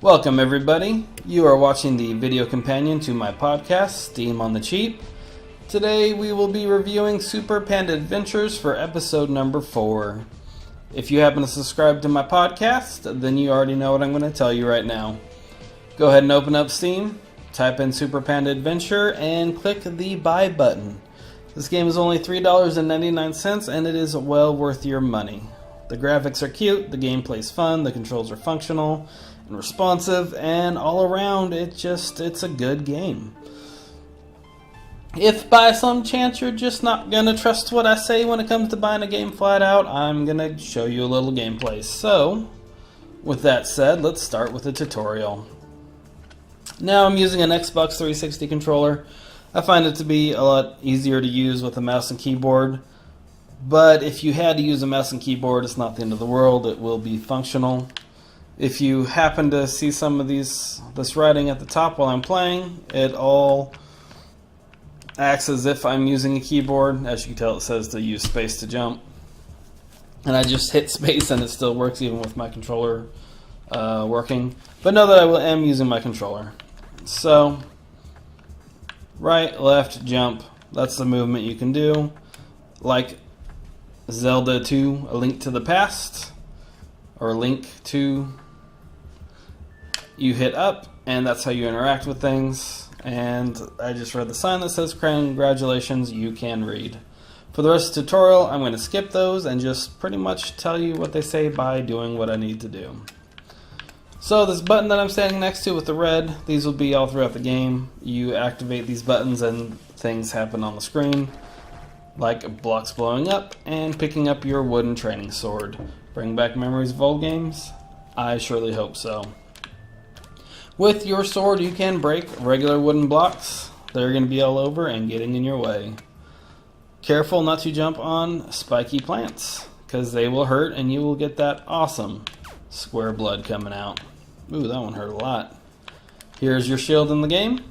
Welcome everybody. You are watching the video companion to my podcast, Steam on the Cheap. Today we will be reviewing Super Panda Adventures for episode number 4. If you happen to subscribe to my podcast, then you already know what I'm going to tell you right now. Go ahead and open up Steam, type in Super Panda Adventure, and click the buy button. This game is only $3.99 and it is well worth your money. The graphics are cute, the gameplay is fun, the controls are functional and responsive, and all around it's a good game. If by some chance you're just not gonna trust what I say when it comes to buying a game flat out, I'm gonna show you a little gameplay. So, with that said, let's start with the tutorial. Now I'm using an Xbox 360 controller. I find it to be a lot easier to use with a mouse and keyboard. But if you had to use a mouse and keyboard, it's not the end of the world. It will be functional. If you happen to see some of this writing at the top while I'm playing, it all acts as if I'm using a keyboard. As you can tell, it says to use space to jump. And I just hit space and it still works even with my controller working. But know that I am using my controller. So, right, left, jump. That's the movement you can do. Like Zelda 2, A Link to the Past, or Link 2, you hit up, and that's how you interact with things. And I just read the sign that says, congratulations, you can read. For the rest of the tutorial, I'm going to skip those and just pretty much tell you what they say by doing what I need to do. So this button that I'm standing next to with the red, these will be all throughout the game. You activate these buttons and things happen on the screen, like blocks blowing up and picking up your wooden training sword. Bring back memories of old games? I surely hope so. With your sword you can break regular wooden blocks. They're going to be all over and getting in your way. Careful not to jump on spiky plants, because they will hurt and you will get that awesome square blood coming out. Ooh, that one hurt a lot. Here's your shield in the game.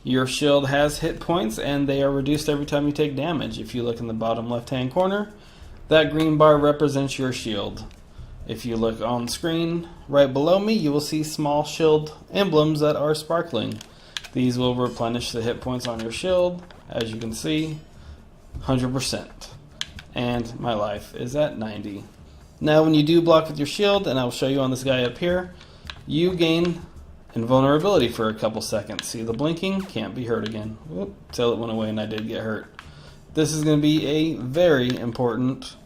Your shield has hit points and they are reduced every time you take damage. If you look in the bottom left hand corner, that green bar represents your shield. If you look on the screen right below me, you will see small shield emblems that are sparkling. These will replenish the hit points on your shield. As you can see, 100%. And my life is at 90. Now when you do block with your shield, and I'll show you on this guy up here, you gain invulnerability for a couple seconds. See the blinking? Can't be hurt again. Whoop, till it went away and I did get hurt. This is going to be a very important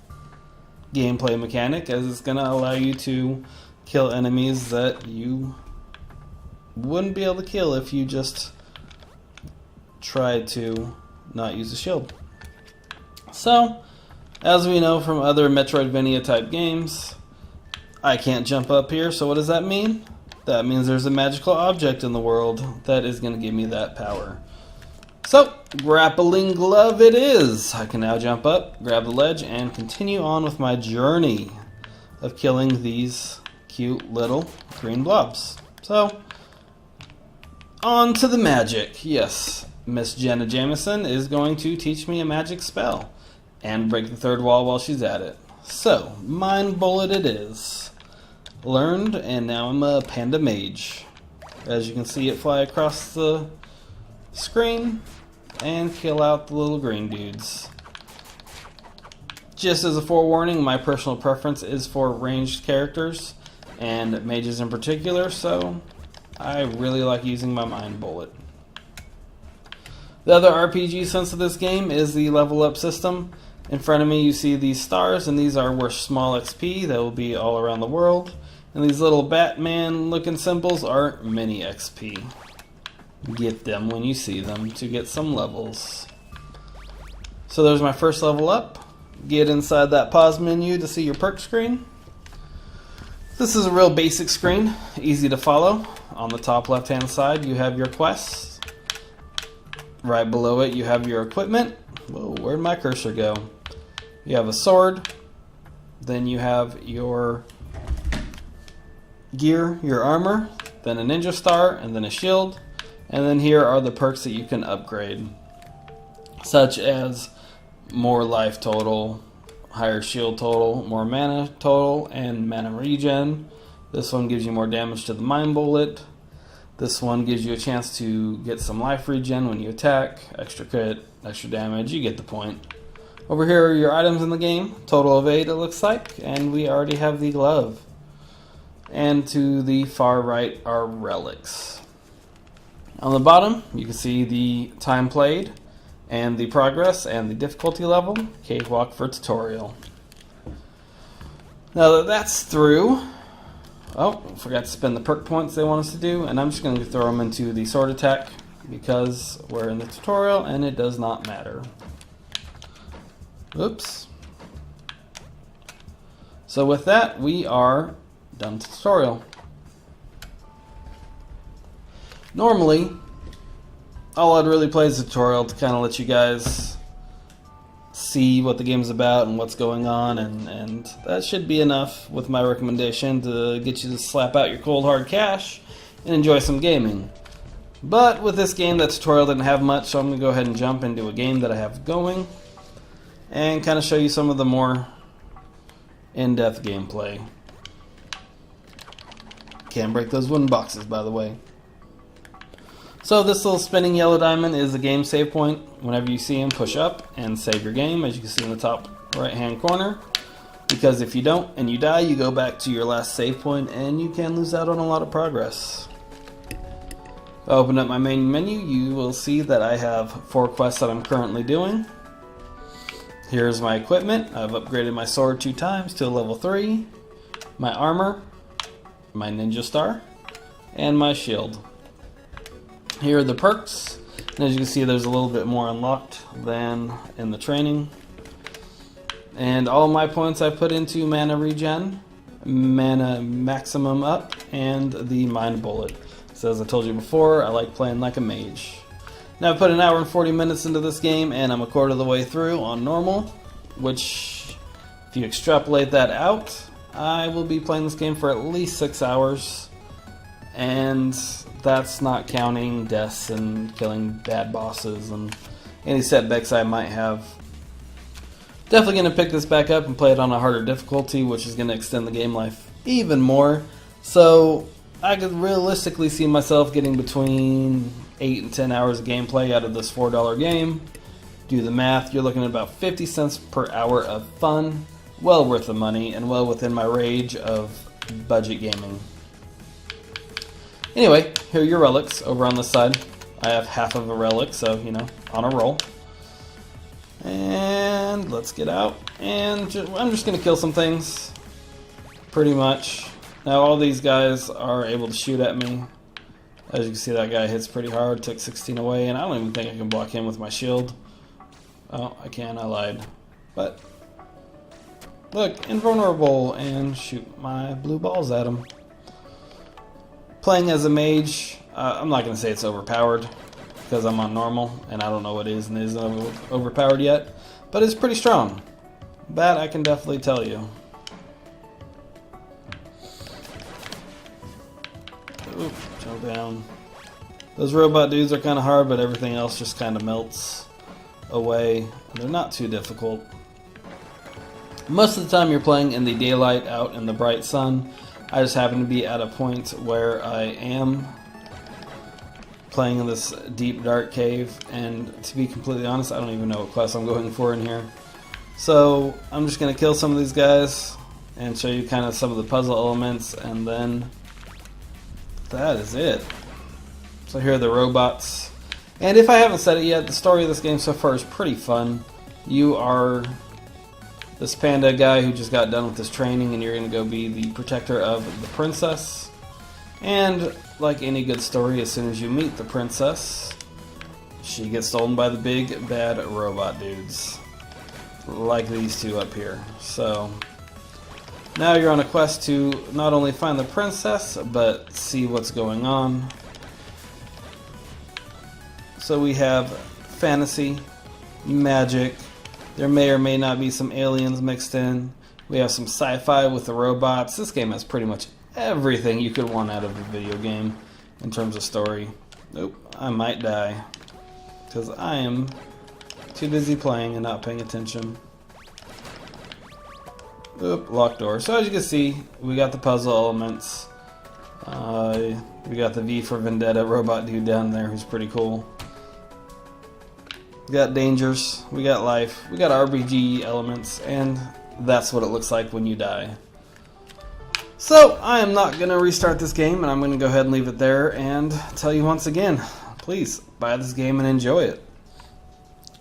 gameplay mechanic, as it's going to allow you to kill enemies that you wouldn't be able to kill if you just tried to not use a shield. So, as we know from other Metroidvania type games, I can't jump up here, so what does that mean? That means there's a magical object in the world that is going to give me that power. So, grappling glove it is! I can now jump up, grab the ledge, and continue on with my journey of killing these cute little green blobs. So, on to the magic. Yes, Miss Jenna Jameson is going to teach me a magic spell and break the third wall while she's at it. So, Mind Bullet it is. Learned, and now I'm a Panda Mage. As you can see, it fly across the screen and kill out the little green dudes. Just as a forewarning, my personal preference is for ranged characters, and mages in particular, so I really like using my Mind Bullet. The other RPG sense of this game is the level up system. In front of me you see these stars, and these are worth small XP that will be all around the world. And these little Batman looking symbols are mini XP. Get them when you see them to get some levels. So there's my first level up. Get inside that pause menu to see your perk screen. This is a real basic screen, easy to follow. On the top left hand side you have your quests. Right below it you have your equipment. Whoa, where'd my cursor go? You have a sword. Then you have your gear, your armor, then a ninja star, and then a shield. And then here are the perks that you can upgrade, such as more life total, higher shield total, more mana total, and mana regen. This one gives you more damage to the mine bullet. This one gives you a chance to get some life regen when you attack, extra crit, extra damage, you get the point. Over here are your items in the game, total of 8 it looks like, and we already have the glove. And to the far right are relics. On the bottom, you can see the time played, and the progress, and the difficulty level, cakewalk for tutorial. Now that that's through, oh, forgot to spend the perk points they want us to do, and I'm just going to throw them into the sword attack, because we're in the tutorial, and it does not matter. Oops. So with that, we are done with the tutorial. Normally, all I'd really play is a tutorial to kind of let you guys see what the game's about and what's going on, and that should be enough with my recommendation to get you to slap out your cold hard cash and enjoy some gaming. But with this game, that tutorial didn't have much, so I'm going to go ahead and jump into a game that I have going and kind of show you some of the more in-depth gameplay. Can't break those wooden boxes, by the way. So this little spinning yellow diamond is the game save point. Whenever you see him, push up and save your game, as you can see in the top right hand corner. Because if you don't and you die, you go back to your last save point and you can lose out on a lot of progress. If I open up my main menu, you will see that I have 4 quests that I'm currently doing. Here's my equipment. I've upgraded my sword 2 times to a level 3, my armor, my ninja star, and my shield. Here are the perks, and as you can see, there's a little bit more unlocked than in the training. And all my points I put into mana regen, mana maximum up, and the mine bullet. So as I told you before, I like playing like a mage. Now I put an hour and 40 minutes into this game, and I'm a quarter of the way through on normal, which if you extrapolate that out, I will be playing this game for at least 6 hours, and that's not counting deaths and killing bad bosses and any setbacks I might have. Definitely going to pick this back up and play it on a harder difficulty, which is going to extend the game life even more. So I could realistically see myself getting between 8 and 10 hours of gameplay out of this $4 game. Do the math, you're looking at about 50 cents per hour of fun. Well worth the money and well within my range of budget gaming. Anyway, here are your relics over on this side. I have half of a relic, so, you know, on a roll. And let's get out. And I'm just going to kill some things. Pretty much. Now all these guys are able to shoot at me. As you can see, that guy hits pretty hard, took 16 away, and I don't even think I can block him with my shield. Oh, I can, I lied. But, look, invulnerable, and shoot my blue balls at him. Playing as a mage, I'm not going to say it's overpowered, because I'm on normal, and I don't know what is and isn't overpowered yet, but it's pretty strong. That I can definitely tell you. Oop, jump down. Those robot dudes are kind of hard, but everything else just kind of melts away. They're not too difficult. Most of the time you're playing in the daylight out in the bright sun. I just happen to be at a point where I am playing in this deep dark cave, and to be completely honest, I don't even know what quest I'm going for in here. So I'm just going to kill some of these guys and show you kind of some of the puzzle elements, and then that is it. So here are the robots. And if I haven't said it yet, the story of this game so far is pretty fun. You are this panda guy who just got done with his training, and you're going to go be the protector of the princess. And like any good story, as soon as you meet the princess, she gets stolen by the big bad robot dudes. Like these two up here. So now you're on a quest to not only find the princess, but see what's going on. So we have fantasy, magic, there may or may not be some aliens mixed in. We have some sci-fi with the robots. This game has pretty much everything you could want out of a video game in terms of story. Nope, I might die, because I am too busy playing and not paying attention. Oop, locked door. So as you can see, we got the puzzle elements. We got the V for Vendetta robot dude down there who's pretty cool. We got dangers, we got life, we got RPG elements, and that's what it looks like when you die. So I am not going to restart this game, and I'm going to go ahead and leave it there and tell you once again, please buy this game and enjoy it.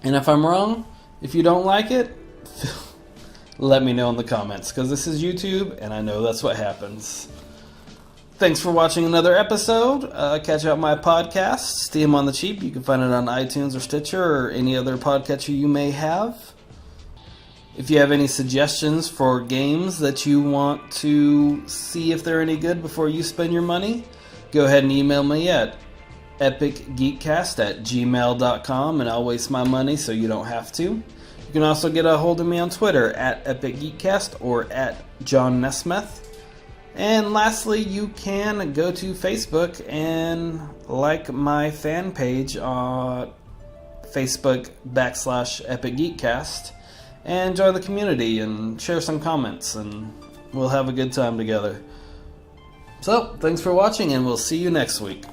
And if I'm wrong, if you don't like it, let me know in the comments, because this is YouTube, and I know that's what happens. Thanks for watching another episode. Catch out my podcast, Steam on the Cheap. You can find it on iTunes or Stitcher or any other podcatcher you may have. If you have any suggestions for games that you want to see if they're any good before you spend your money, go ahead and email me at EpicGeekcast@gmail.com, and I'll waste my money so you don't have to. You can also get a hold of me on Twitter at EpicGeekcast or at John Nesmith. And lastly, you can go to Facebook and like my fan page on Facebook.com/EpicGeekcast and join the community and share some comments, and we'll have a good time together. So, thanks for watching, and we'll see you next week.